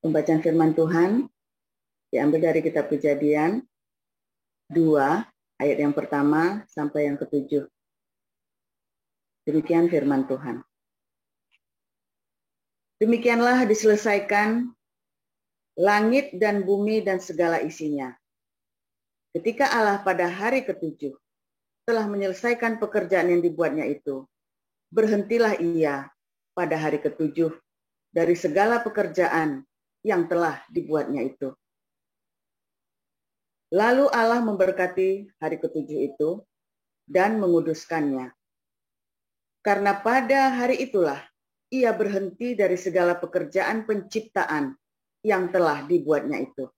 Pembacaan firman Tuhan diambil dari kitab Kejadian 2 ayat yang pertama sampai yang ke-7. Demikian firman Tuhan. Demikianlah diselesaikan langit dan bumi dan segala isinya. Ketika Allah pada hari ke-7 telah menyelesaikan pekerjaan yang dibuatnya itu, berhentilah ia pada hari ke-7 dari segala pekerjaan yang telah dibuatnya itu. Lalu Allah memberkati hari ke-7 itu dan menguduskannya. Karena pada hari itulah ia berhenti dari segala pekerjaan penciptaan yang telah dibuatnya itu.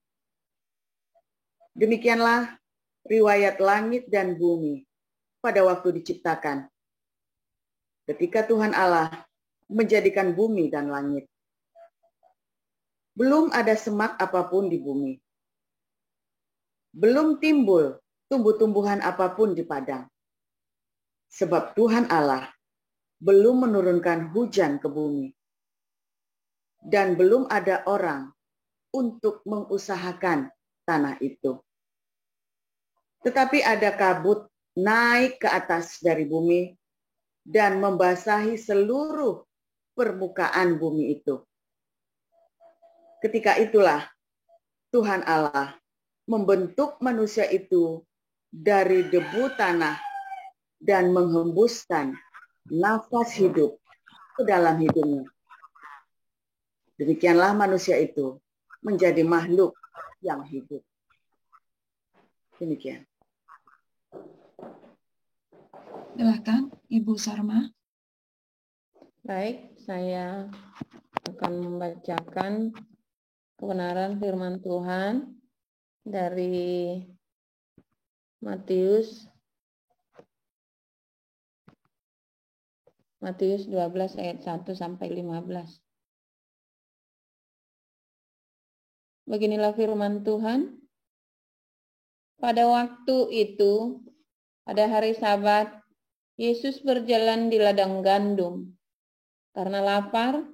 Demikianlah riwayat langit dan bumi pada waktu diciptakan. Ketika Tuhan Allah menjadikan bumi dan langit. Belum ada semak apapun di bumi. Belum timbul tumbuh-tumbuhan apapun di padang. Sebab Tuhan Allah belum menurunkan hujan ke bumi. Dan belum ada orang untuk mengusahakan tanah itu. Tetapi ada kabut naik ke atas dari bumi dan membasahi seluruh permukaan bumi itu. Ketika itulah Tuhan Allah membentuk manusia itu dari debu tanah dan menghembuskan nafas hidup ke dalam hidungnya. Demikianlah manusia itu menjadi makhluk yang hidup. Demikian. Silakan Ibu Sarma. Baik, saya akan membacakan kebenaran firman Tuhan dari Matius 12 ayat 1 sampai 15. Beginilah firman Tuhan. Pada waktu itu, pada hari Sabat, Yesus berjalan di ladang gandum. Karena lapar,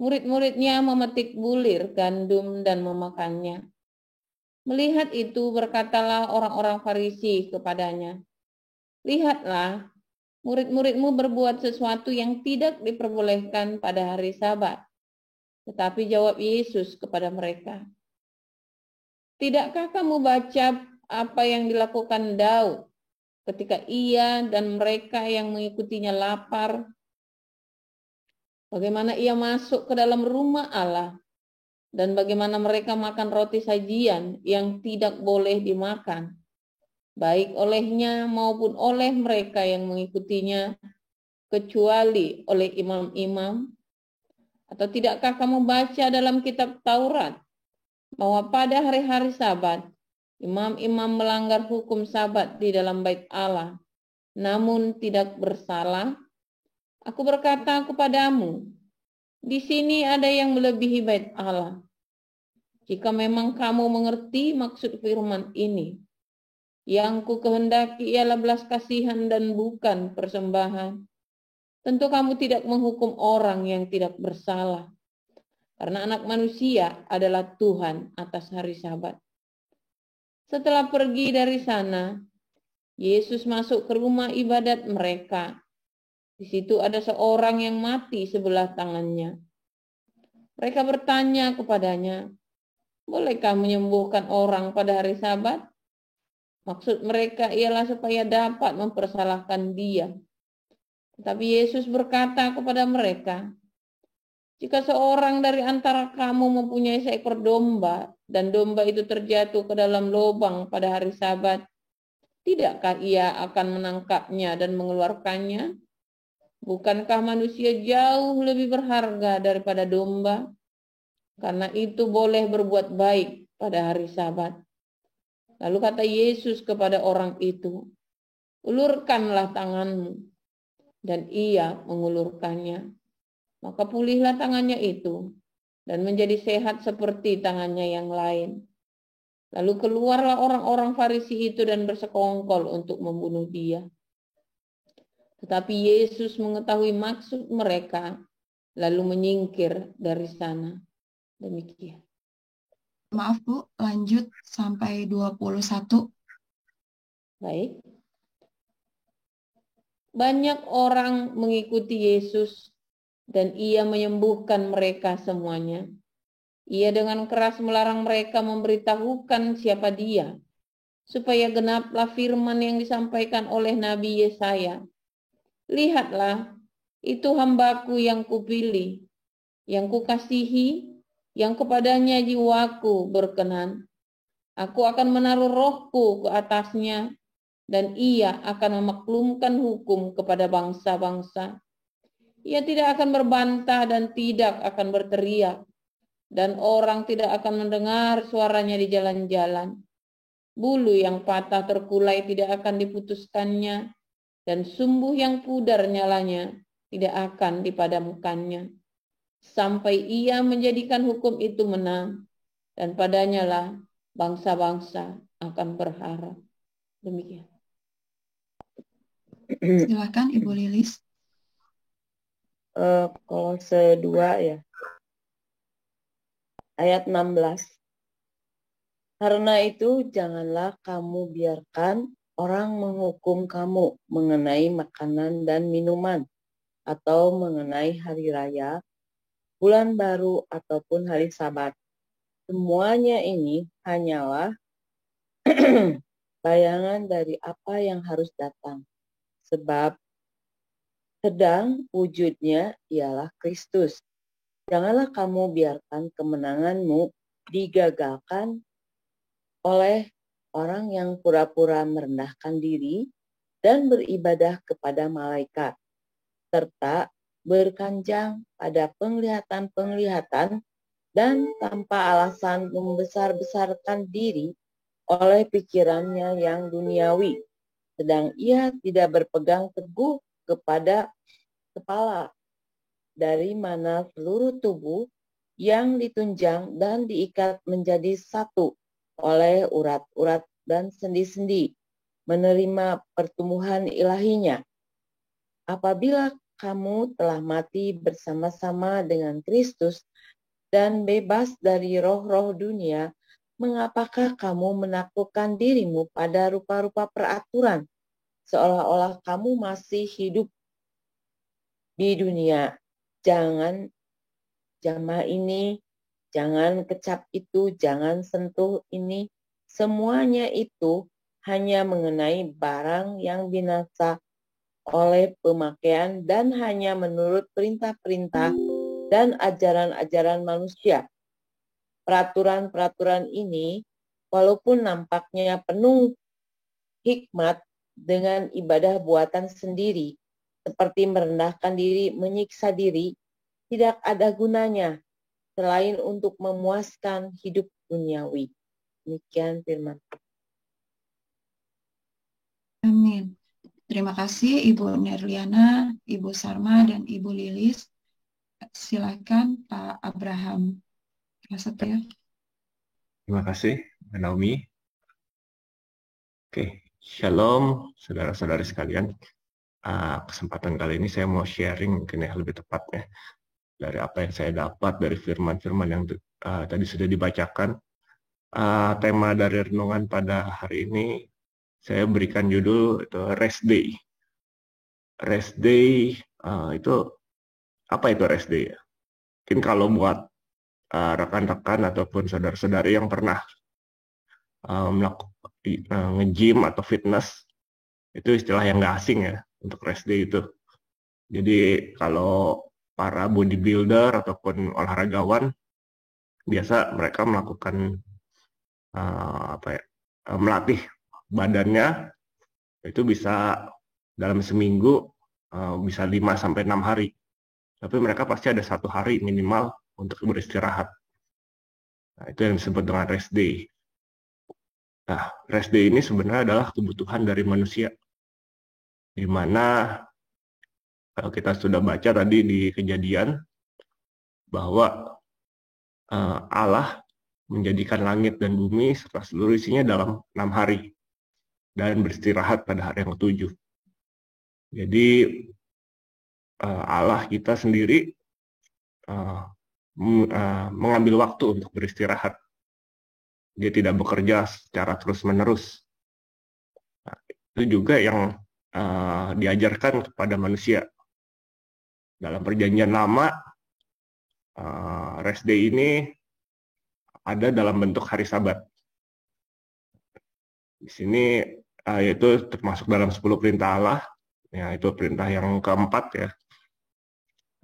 murid-muridnya memetik bulir gandum dan memakannya. Melihat itu, berkatalah orang-orang Farisi kepadanya, "Lihatlah, murid-muridmu berbuat sesuatu yang tidak diperbolehkan pada hari Sabat." Tetapi jawab Yesus kepada mereka, "Tidakkah kamu baca apa yang dilakukan Daud ketika ia dan mereka yang mengikutinya lapar? Bagaimana ia masuk ke dalam rumah Allah dan bagaimana mereka makan roti sajian yang tidak boleh dimakan, baik olehnya maupun oleh mereka yang mengikutinya, kecuali oleh imam-imam? Atau tidakkah kamu baca dalam kitab Taurat bahwa pada hari-hari Sabat, imam-imam melanggar hukum Sabat di dalam bait Allah, namun tidak bersalah? Aku berkata kepadamu, di sini ada yang melebihi bait Allah. Jika memang kamu mengerti maksud firman ini, yang ku kehendaki ialah belas kasihan dan bukan persembahan, tentu kamu tidak menghukum orang yang tidak bersalah, karena Anak Manusia adalah Tuhan atas hari Sabat." Setelah pergi dari sana, Yesus masuk ke rumah ibadat mereka. Di situ ada seorang yang mati sebelah tangannya. Mereka bertanya kepadanya, "Bolehkah menyembuhkan orang pada hari Sabat?" Maksud mereka ialah supaya dapat mempersalahkan dia. Tetapi Yesus berkata kepada mereka, "Jika seorang dari antara kamu mempunyai seekor domba, dan domba itu terjatuh ke dalam lubang pada hari Sabat, tidakkah ia akan menangkapnya dan mengeluarkannya? Bukankah manusia jauh lebih berharga daripada domba? Karena itu boleh berbuat baik pada hari Sabat." Lalu kata Yesus kepada orang itu, "Ulurkanlah tanganmu." Dan ia mengulurkannya. Maka pulihlah tangannya itu dan menjadi sehat seperti tangannya yang lain. Lalu keluarlah orang-orang Farisi itu dan bersekongkol untuk membunuh dia. Tetapi Yesus mengetahui maksud mereka, lalu menyingkir dari sana. Demikian. Maaf Bu, lanjut sampai 21. Baik. Banyak orang mengikuti Yesus dan ia menyembuhkan mereka semuanya. Ia dengan keras melarang mereka memberitahukan siapa dia, supaya genaplah firman yang disampaikan oleh Nabi Yesaya. Lihatlah, itu hambaku yang kupilih, yang kukasihi, yang kepadanya jiwaku berkenan. Aku akan menaruh rohku ke atasnya, dan ia akan memaklumkan hukum kepada bangsa-bangsa. Ia tidak akan berbantah dan tidak akan berteriak, dan orang tidak akan mendengar suaranya di jalan-jalan. Bulu yang patah terkulai tidak akan diputuskannya, dan sumbu yang pudar nyalanya tidak akan dipadamkannya. Sampai ia menjadikan hukum itu menang, dan padanya lah bangsa-bangsa akan berharap. Demikian. Silakan Ibu Lilis. Kolose 2 ya. Ayat 16. Karena itu janganlah kamu biarkan orang menghukum kamu mengenai makanan dan minuman, atau mengenai hari raya, bulan baru, ataupun hari Sabat. Semuanya ini hanyalah bayangan dari apa yang harus datang. Sebab sedang wujudnya ialah Kristus. Janganlah kamu biarkan kemenanganmu digagalkan oleh orang yang pura-pura merendahkan diri dan beribadah kepada malaikat, serta berkanjang pada penglihatan-penglihatan dan tanpa alasan membesar-besarkan diri oleh pikirannya yang duniawi, sedang ia tidak berpegang teguh kepada kepala, dari mana seluruh tubuh yang ditunjang dan diikat menjadi satu oleh urat-urat dan sendi-sendi, menerima pertumbuhan ilahinya. Apabila kamu telah mati bersama-sama dengan Kristus dan bebas dari roh-roh dunia, mengapakah kamu menaklukkan dirimu pada rupa-rupa peraturan, seolah-olah kamu masih hidup di dunia? Jangan jamah ini, jangan kecap itu, jangan sentuh ini. Semuanya itu hanya mengenai barang yang binasa oleh pemakaian dan hanya menurut perintah-perintah dan ajaran-ajaran manusia. Peraturan-peraturan ini, walaupun nampaknya penuh hikmat, dengan ibadah buatan sendiri, seperti merendahkan diri, menyiksa diri, tidak ada gunanya selain untuk memuaskan hidup duniawi. Demikian firman. Amin. Terima kasih Ibu Nerliana, Ibu Sarma, dan Ibu Lilis. Silakan Pak Abraham Prasetyo. Terima kasih, Mbak Naomi. Oke, Shalom, saudara-saudari sekalian. Kesempatan kali ini saya mau sharing mungkin ya lebih tepatnya dari apa yang saya dapat dari firman-firman yang tadi sudah dibacakan. Tema dari renungan pada hari ini saya berikan judul itu Rest Day. Rest Day itu apa itu Rest Day ya? Mungkin kalau buat rekan-rekan ataupun saudara-saudari yang pernah nge-gym atau fitness, itu istilah yang nggak asing ya untuk rest day itu. Jadi kalau para bodybuilder ataupun olahragawan biasa mereka melakukan melatih badannya itu bisa dalam seminggu bisa 5-6 hari. Tapi mereka pasti ada 1 hari minimal untuk beristirahat. Nah, itu yang disebut dengan rest day. Nah, rest day ini sebenarnya adalah kebutuhan dari manusia. Di mana kalau kita sudah baca tadi di Kejadian bahwa Allah menjadikan langit dan bumi serta seluruh isinya dalam 6 hari dan beristirahat pada hari yang ke-7. Jadi Allah kita sendiri mengambil waktu untuk beristirahat. Dia tidak bekerja secara terus-menerus. Nah, itu juga yang diajarkan kepada manusia. Dalam Perjanjian Lama, rest day ini ada dalam bentuk hari Sabat. Di sini yaitu termasuk dalam 10 perintah Allah, ya, itu perintah yang keempat ya.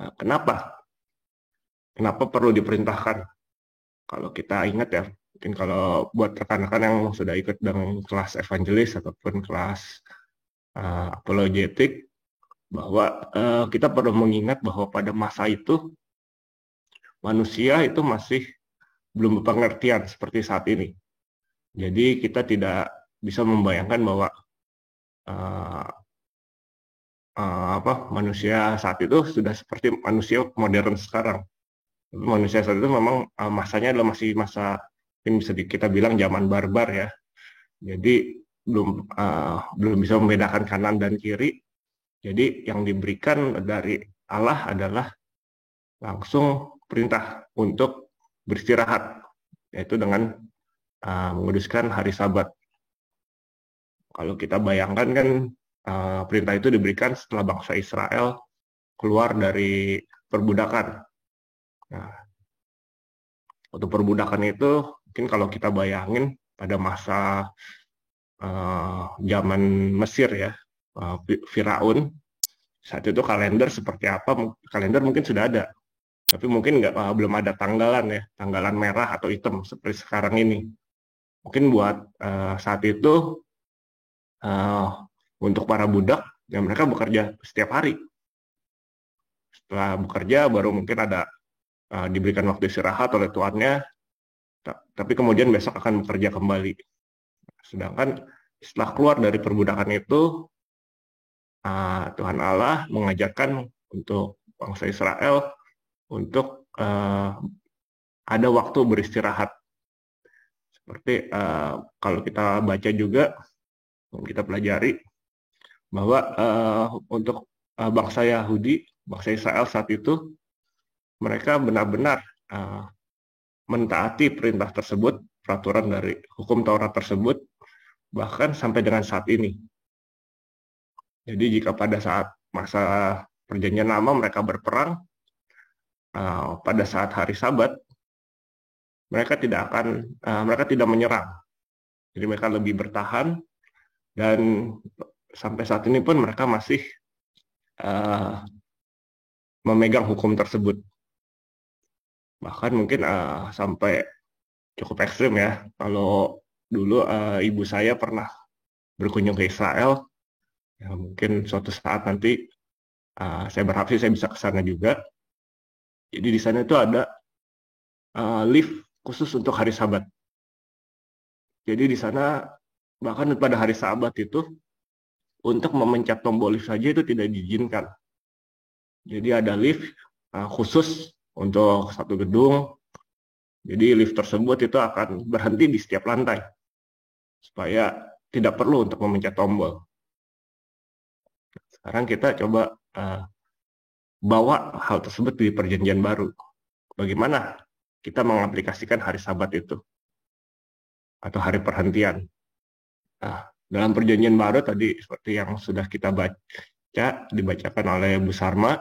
Nah, kenapa perlu diperintahkan? Kalau kita ingat ya, mungkin kalau buat rekan-rekan yang sudah ikut dalam kelas evangelis ataupun kelas apologetik, bahwa kita perlu mengingat bahwa pada masa itu manusia itu masih belum berpengertian seperti saat ini. Jadi kita tidak bisa membayangkan bahwa manusia saat itu sudah seperti manusia modern sekarang. Manusia saat itu memang masanya adalah masih masa yang bisa kita bilang zaman barbar ya. Jadi belum bisa membedakan kanan dan kiri. Jadi yang diberikan dari Allah adalah langsung perintah untuk beristirahat, yaitu dengan menguduskan hari Sabat. Kalau kita bayangkan kan perintah itu diberikan setelah bangsa Israel keluar dari perbudakan. Nah, untuk perbudakan itu mungkin kalau kita bayangin pada masa zaman Mesir ya, Firaun, saat itu kalender seperti apa? Kalender mungkin sudah ada, tapi mungkin belum ada tanggalan ya, tanggalan merah atau hitam seperti sekarang ini. Mungkin buat saat itu untuk para budak, ya mereka bekerja setiap hari. Setelah bekerja baru mungkin ada diberikan waktu istirahat oleh tuannya, tapi kemudian besok akan bekerja kembali. Sedangkan setelah keluar dari perbudakan itu, Tuhan Allah mengajarkan untuk bangsa Israel untuk ada waktu beristirahat. Seperti kalau kita baca juga, kita pelajari bahwa untuk bangsa Yahudi, bangsa Israel saat itu, mereka benar-benar mentaati perintah tersebut, peraturan dari hukum Taurat tersebut, bahkan sampai dengan saat ini. Jadi jika pada saat masa Perjanjian Lama mereka berperang, pada saat hari Sabat, mereka tidak menyerang. Jadi mereka lebih bertahan, dan sampai saat ini pun mereka masih memegang hukum tersebut. Bahkan mungkin sampai cukup ekstrim ya. Kalau dulu ibu saya pernah berkunjung ke Israel, ya mungkin suatu saat nanti saya berharap sih saya bisa ke sana juga. Jadi di sana itu ada lift khusus untuk hari Sabat. Jadi di sana bahkan pada hari Sabat itu untuk memencet tombol lift saja itu tidak diizinkan. Jadi ada lift khusus untuk satu gedung. Jadi lift tersebut itu akan berhenti di setiap lantai supaya tidak perlu untuk memencet tombol. Sekarang kita coba bawa hal tersebut di Perjanjian Baru. Bagaimana kita mengaplikasikan hari Sabat itu atau hari perhentian? Nah, dalam Perjanjian Baru tadi seperti yang sudah kita baca, dibacakan oleh Bu Sarma,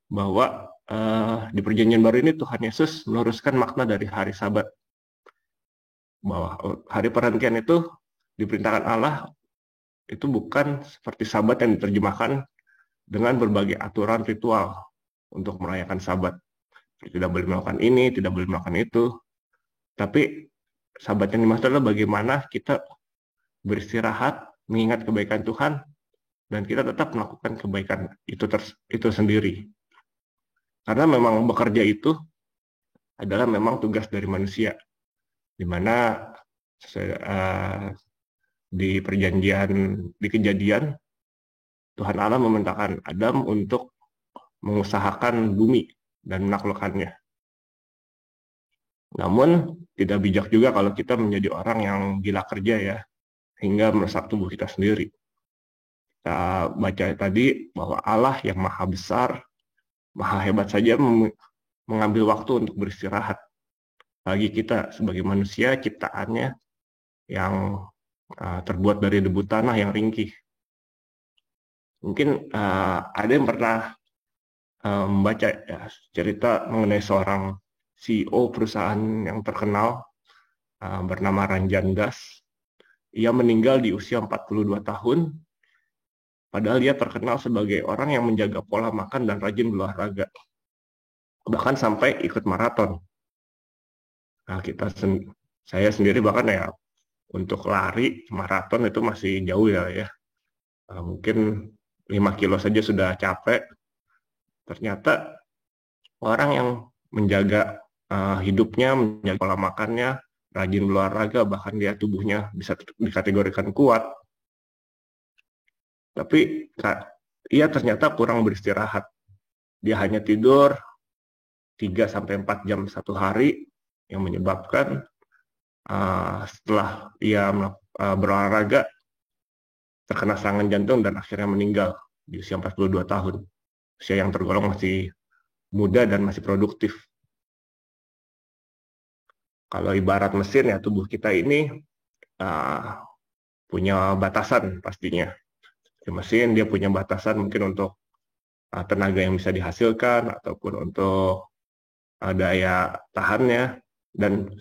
bahwa di Perjanjian Baru ini Tuhan Yesus meluruskan makna dari hari Sabat. Bahwa hari perhentian itu diperintahkan Allah itu bukan seperti Sabat yang diterjemahkan dengan berbagai aturan ritual untuk merayakan Sabat. Tidak boleh melakukan ini, tidak boleh melakukan itu. Tapi Sabat yang dimaksud adalah bagaimana kita beristirahat, mengingat kebaikan Tuhan, dan kita tetap melakukan kebaikan itu sendiri. Karena memang bekerja itu adalah memang tugas dari manusia, di mana di Kejadian, Tuhan Allah memerintahkan Adam untuk mengusahakan bumi dan menaklukkannya. Namun tidak bijak juga kalau kita menjadi orang yang gila kerja ya, hingga merusak tubuh kita sendiri. Kita baca tadi bahwa Allah yang maha besar, maha hebat saja mengambil waktu untuk beristirahat. Bagi kita sebagai manusia ciptaannya yang terbuat dari debu tanah yang ringkih. Mungkin ada yang pernah membaca ya, cerita mengenai seorang CEO perusahaan yang terkenal bernama Ranjan Das. Ia meninggal di usia 42 tahun, padahal dia terkenal sebagai orang yang menjaga pola makan dan rajin berolahraga. Bahkan sampai ikut maraton. Nah, saya sendiri bahkan ya untuk lari maraton itu masih jauh ya. Mungkin 5 kilo saja sudah capek. Ternyata orang yang menjaga hidupnya, menjaga pola makannya, rajin berolahraga, bahkan dia tubuhnya bisa dikategorikan kuat. Tapi ia ternyata kurang beristirahat. Dia hanya tidur 3-4 jam satu hari, yang menyebabkan setelah ia berolahraga terkena serangan jantung dan akhirnya meninggal di usia 42 tahun. Usia yang tergolong masih muda dan masih produktif. Kalau ibarat mesin ya, tubuh kita ini punya batasan pastinya. Di mesin dia punya batasan mungkin untuk tenaga yang bisa dihasilkan ataupun untuk daya tahannya, dan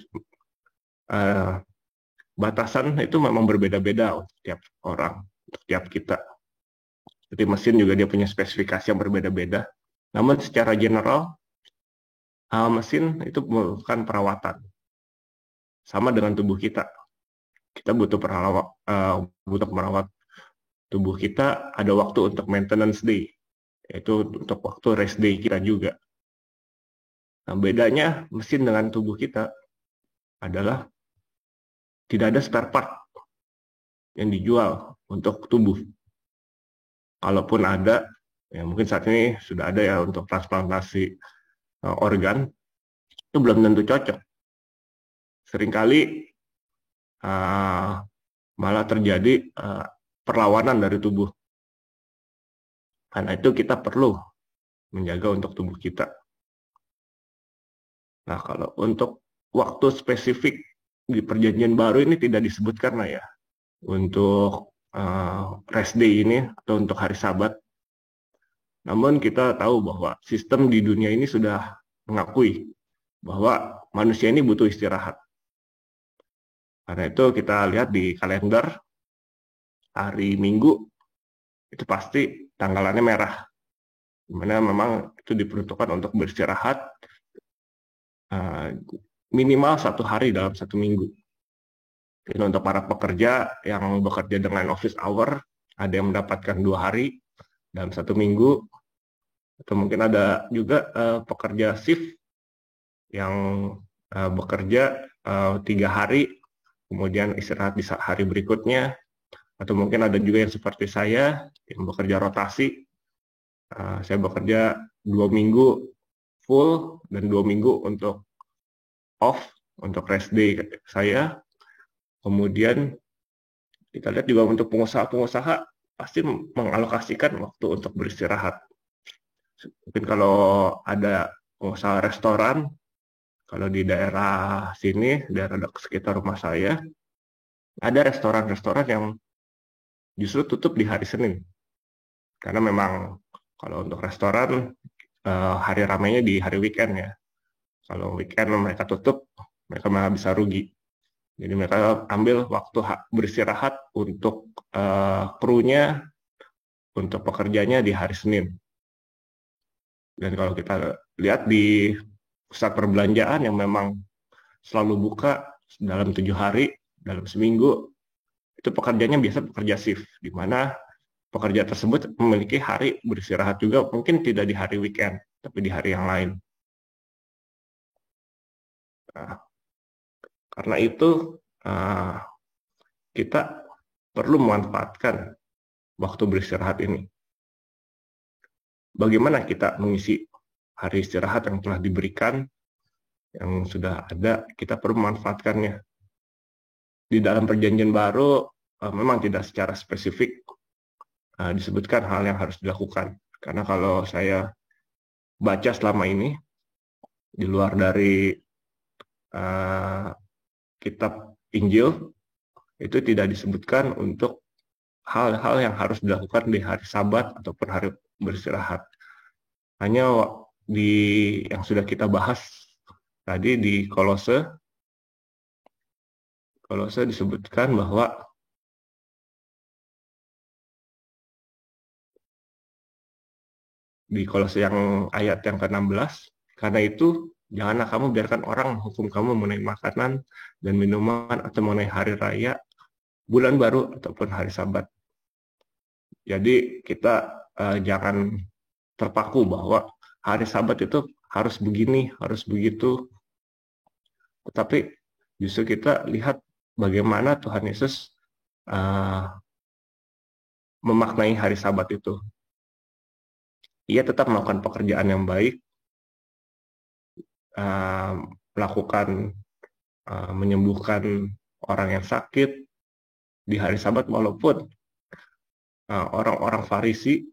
batasan itu memang berbeda-beda untuk tiap orang, untuk tiap kita. Jadi mesin juga dia punya spesifikasi yang berbeda-beda. Namun secara general mesin itu membutuhkan perawatan. Sama dengan tubuh kita. Kita butuh merawat tubuh kita, ada waktu untuk maintenance day, yaitu untuk waktu rest day kita juga. Nah, bedanya mesin dengan tubuh kita adalah tidak ada spare part yang dijual untuk tubuh. Kalaupun ada, ya mungkin saat ini sudah ada ya untuk transplantasi organ, itu belum tentu cocok. Seringkali malah terjadi perlawanan dari tubuh. Karena itu kita perlu menjaga untuk tubuh kita. Nah, kalau untuk waktu spesifik di perjanjian baru ini tidak disebutkan lah ya, untuk rest day ini atau untuk hari Sabat. Namun kita tahu bahwa sistem di dunia ini sudah mengakui bahwa manusia ini butuh istirahat. Karena itu kita lihat di kalender, hari Minggu itu pasti tanggalannya merah, dimana memang itu diperuntukkan untuk beristirahat minimal 1 hari dalam 1 minggu. Jadi untuk para pekerja yang bekerja dengan office hour, ada yang mendapatkan 2 hari dalam 1 minggu, atau mungkin ada juga pekerja shift yang bekerja 3 hari, kemudian istirahat di hari berikutnya, atau mungkin ada juga yang seperti saya yang bekerja rotasi. Saya bekerja 2 minggu full dan 2 minggu untuk off, untuk rest day saya. Kemudian kita lihat juga untuk pengusaha-pengusaha pasti mengalokasikan waktu untuk beristirahat. Mungkin kalau ada pengusaha restoran, kalau di daerah sini, daerah sekitar rumah saya, ada restoran-restoran yang justru tutup di hari Senin. Karena memang kalau untuk restoran, hari ramainya di hari weekend ya. Kalau weekend mereka tutup, mereka malah bisa rugi. Jadi mereka ambil waktu beristirahat untuk krunya, untuk pekerjanya di hari Senin. Dan kalau kita lihat di pusat perbelanjaan yang memang selalu buka dalam 7 hari, dalam seminggu, itu pekerjanya biasa pekerja shift, di mana pekerja tersebut memiliki hari beristirahat juga, mungkin tidak di hari weekend, tapi di hari yang lain. Nah, karena itu kita perlu memanfaatkan waktu beristirahat ini. Bagaimana kita mengisi hari istirahat yang telah diberikan, yang sudah ada, kita perlu memanfaatkannya. Di dalam perjanjian baru memang tidak secara spesifik disebutkan hal yang harus dilakukan. Karena kalau saya baca selama ini, di luar dari kitab Injil itu tidak disebutkan untuk hal-hal yang harus dilakukan di hari Sabat ataupun hari beristirahat. Hanya yang sudah kita bahas tadi di Kolose disebutkan bahwa di Kolose yang ayat yang ke-16, karena itu janganlah kamu biarkan orang menghukum kamu mengenai makanan dan minuman atau mengenai hari raya, bulan baru ataupun hari Sabat. Jadi kita jangan terpaku bahwa hari Sabat itu harus begini, harus begitu. Tetapi justru kita lihat bagaimana Tuhan Yesus memaknai hari Sabat itu. Ia tetap melakukan pekerjaan yang baik, melakukan menyembuhkan orang yang sakit di hari Sabat, walaupun orang-orang Farisi,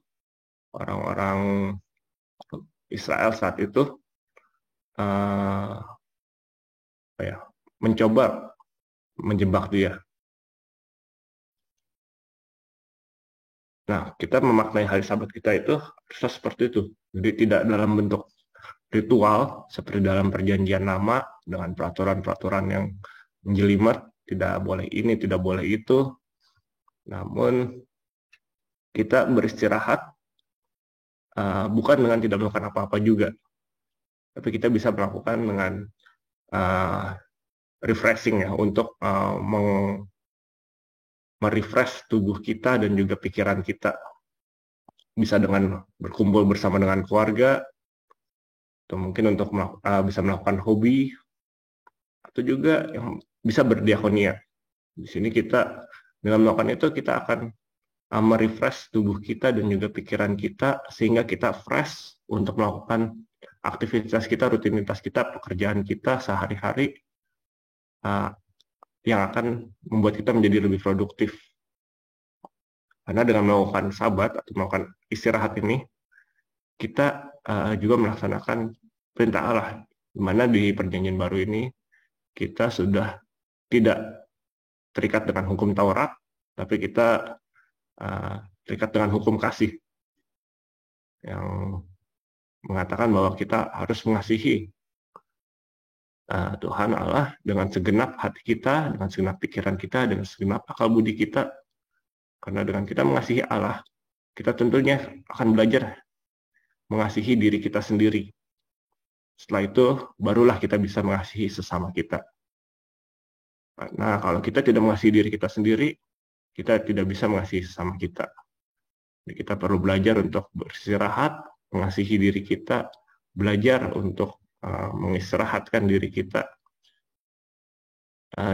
orang-orang Israel saat itu mencoba menjebak dia. Nah, kita memaknai hari Sabat kita itu harusnya seperti itu. Jadi tidak dalam bentuk ritual seperti dalam perjanjian lama dengan peraturan-peraturan yang menjelimet, tidak boleh ini, tidak boleh itu. Namun kita beristirahat bukan dengan tidak melakukan apa-apa juga, tapi kita bisa melakukan dengan refreshing ya, untuk merefresh tubuh kita dan juga pikiran kita. Bisa dengan berkumpul bersama dengan keluarga, atau mungkin untuk bisa melakukan hobi, atau juga yang bisa berdiakonia. Di sini kita dengan melakukan itu kita akan merefresh tubuh kita dan juga pikiran kita, sehingga kita fresh untuk melakukan aktivitas kita, rutinitas kita, pekerjaan kita sehari-hari, yang akan membuat kita menjadi lebih produktif. Karena dengan melakukan Sabat atau melakukan istirahat ini, kita juga melaksanakan perintah Allah, di mana di Perjanjian Baru ini kita sudah tidak terikat dengan hukum Taurat, tapi kita terikat dengan hukum kasih, yang mengatakan bahwa kita harus mengasihi Tuhan Allah dengan segenap hati kita, dengan segenap pikiran kita, dengan segenap akal budi kita. Karena dengan kita mengasihi Allah, kita tentunya akan belajar mengasihi diri kita sendiri. Setelah itu, barulah kita bisa mengasihi sesama kita. Karena kalau kita tidak mengasihi diri kita sendiri, kita tidak bisa mengasihi sesama kita. Jadi kita perlu belajar untuk beristirahat, mengasihi diri kita, belajar untuk mengistirahatkan diri kita,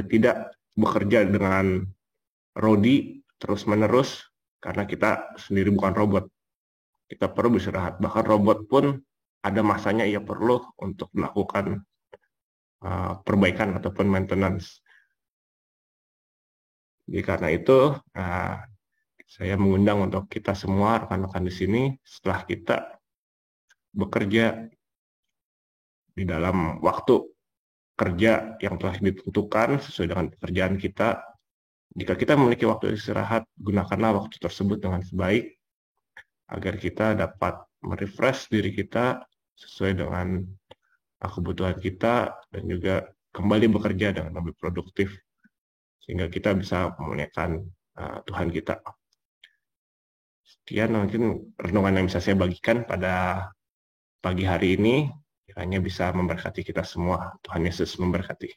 tidak bekerja dengan rodi terus-menerus, karena kita sendiri bukan robot. Kita perlu beristirahat. Bahkan robot pun ada masanya ia perlu untuk melakukan perbaikan ataupun maintenance. Jadi karena itu, saya mengundang untuk kita semua, rekan-rekan di sini, setelah kita bekerja di dalam waktu kerja yang telah ditentukan sesuai dengan pekerjaan kita, jika kita memiliki waktu istirahat, gunakanlah waktu tersebut dengan sebaik, agar kita dapat merefresh diri kita sesuai dengan kebutuhan kita, dan juga kembali bekerja dengan lebih produktif, sehingga kita bisa memuliakan Tuhan kita. Sekian mungkin renungan yang bisa saya bagikan pada pagi hari ini. Kiranya bisa memberkati kita semua. Tuhan Yesus memberkati.